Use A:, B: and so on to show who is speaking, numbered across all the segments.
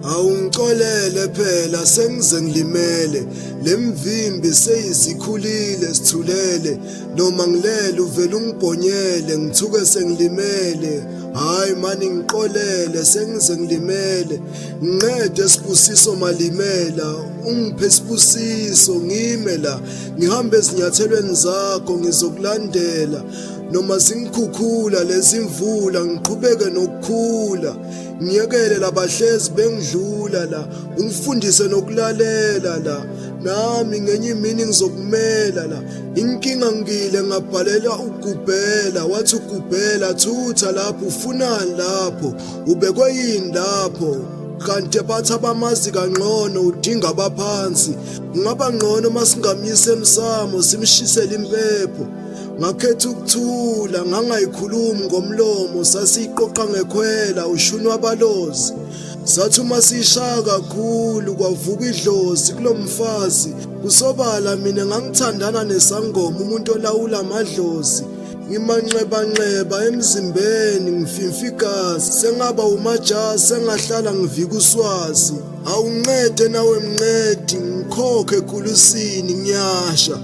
A: Awungixolele phela sengize ngilimele lemvimbi seyizikhulile sithulele noma ngilele uvela ungibhonyele ngithuke sengilimele hayi mani ngiqolele sengize ngilimele ngiqede sibusiso malimela ungiphe sibusiso ngime la ngihambe ezinyathelweni zakho ngizokulandela noma zingikhukhula lezi mvula ngiqhubeke nokukhula ngiyekele labahlezi bengidlula la ungifundise nokulalela la nami ngenye imini ngizokumela la inkinga ngile ngabhalela ukugubhela wathi ugubhela thutha lapho ufunani lapho ubekwe yini lapho kanti bathi abamazi kangcono udinga abaphansi kungaba ngcono masingamyise emsamo simshisele impepho ngakhetha ukuthula ngangayikhulumi ngomlomo sasiqoqa ngekhwela ushunwa abalozi sathi uma sishaya kakhulu kwavuka idlozi kulomfazi kusobala mina ngangithandana nesangoma umuntu olawula amadlozi ngimanxeba emzimbeni ngifimfa igazi sengaba umajazi sengahlala ngivika uswazi awuncede nawe mncedi ngikhokhe ekulusini ngiyasha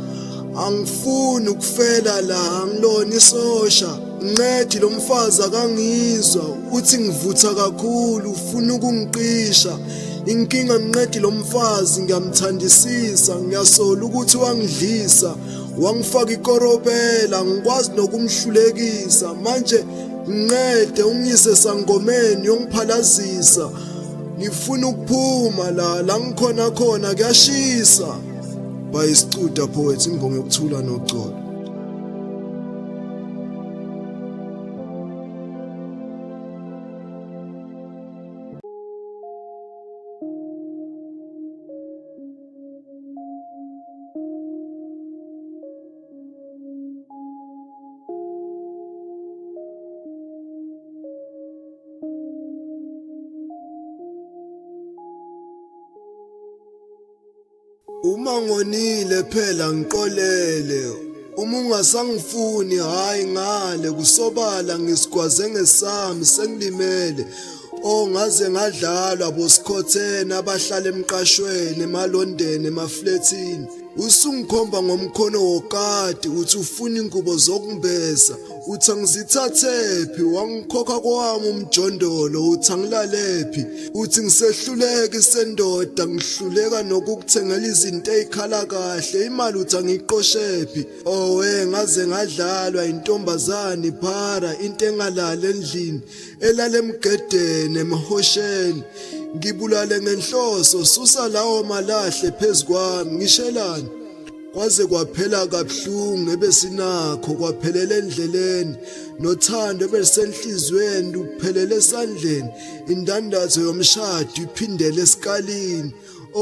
A: angifuni ukufela la angilona isosha ncedi lo mfazi akangizwa uthi ngivutha kakhulu ufuna ukungiqisha inkinga ncedi lo mfazi ngiyamthandisisa ngiyasola ukuthi wangidlisa wangifaka ikorobela ngikwazi nokumhlulekisa manje ncede ungise sangomeni yongiphalazisa ngifuna ukuphuma la ngikhona khona kuyashisa bayisicuda poet imbongo yokuthula noxolo Uma ngonile phela ngiqolele uma ungasangifuni hayi ngale kusobala ngisigwaze ngesami sengilimele ongaze ngadlalwa bosikhothena abahlala emqashweni emalondeni emafletini usungikhomba ngomkhono wokati uthi ufuna ingubo zokumbesa uthi angizithathephi wangikhokha kwami umjondolo uthi angilalephi uthi ngisehluleke sendoda ngihluleka nokukuthengela izinto ezikhala kahle imali uthi angiqoshephi owe ngaze ngadlalwa intombazane iphara into engalala endlini elale emgedeni emhosheni ngibulale ngenhloso susa lawo malahle phezukwami ngishelani kwaze kwaphela kabuhlungu ebesinakho kwaphelela endleleni nothando ebelisenhlizweni luphelele esandleni indandatho yomshado iphindele esikalini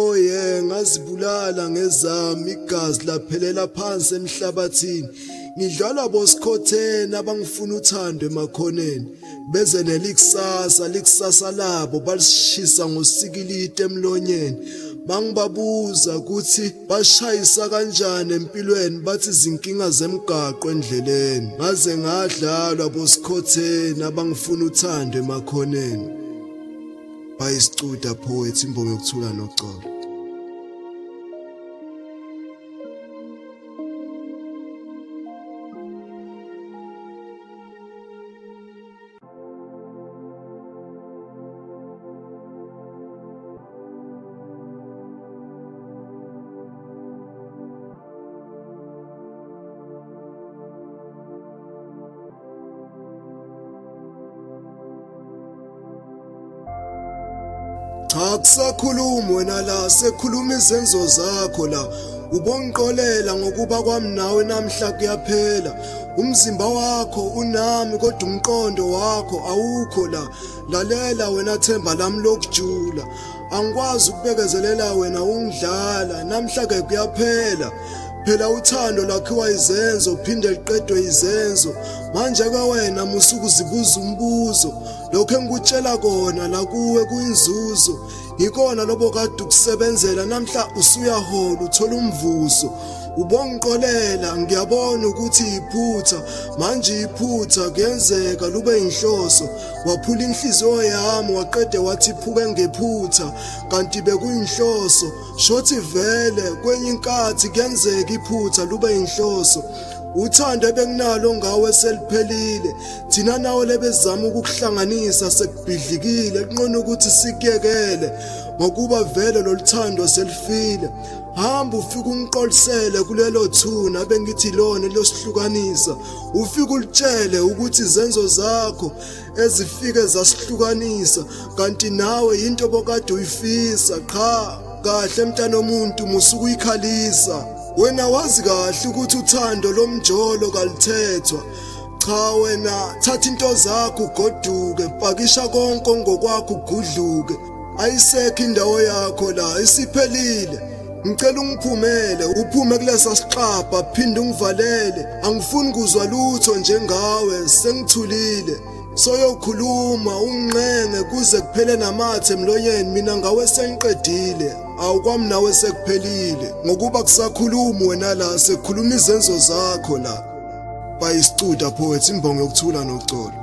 A: oye ngazibulala ngezami igazi laphelela phansi emhlabathini ngidlala bosikhothena abangifuna uthando emakhoneni beze nelikusasa labo balishisa ngosikilite emlonyeni bangibabuza ukuthi bashayisa kanjani empilweni bathi izinkinga zemgaqo endleleni ngaze ngadlalwa bosikhothena abangifuna uthando emakhoneni bayisicuda poet imbongo yokuthula noxolo cha kusakhuluma wena la sekhuluma izenzo zakho la ubongiqolela ngokuba kwami nawe namhla kuyaphela umzimba wakho unami kodwa umqondo wakho awukho la lalela wena themba lami lokujula angikwazi ukubekezelela wena ungidlala namhla ke kuyaphela phela uthando lakhiwa izenzo phinde liqedwe izenzo manje ke wena musuku zibuza umbuzo lokho engikutshela kona la kuwe kuyinzuzo ngikona lobo kade ukusebenzela namhla usuyahola uthola umvuzo ubongixolela ngiyabona ukuthi iphutha manje iphutha kuyenzeka lube inhloso waphula inhliziyo yami waqede wathi iphuke ngephutha kanti bekuyinhloso shothi vele kwenye inkathi kuyenzeka iphutha lube inhloso uthando ebenginalo ngawe seliphelile thina nawe lebezama ukukuhlanganisa sekubhidlikile kunqona ukuthi sikuyekele ngokuba vele loluthando selifile hamba ufike ungiqolisele kulelo thuna bengithi lona losihlukanisa ufike ulitshele ukuthi izenzo zakho ezifike zasihlukanisa kanti nawe into bokade uyifisa qha kahle mntana omuntu musuku uyikhalisa wena wazi kahle ukuthi uthando lomjolo kalithethwa cha wena thatha into zakho ugoduke pakisha konke ngokwakho ugudluke ayisekho indawo yakho la isiphelile ngicela ungiphumele uphume kulesa siqhapha phinde ungivalele angifuni kuzwa lutho njengawe sengithulile soyokhuluma unginqenge kuze kuphele namathe emlonyeni mina ngawe sengiqedile awukwami nawe sekuphelile ngokuba kusakhuluma wena la sekukhuluma izenzo zakho la bayisicuda poet imbongo yokuthula noxolo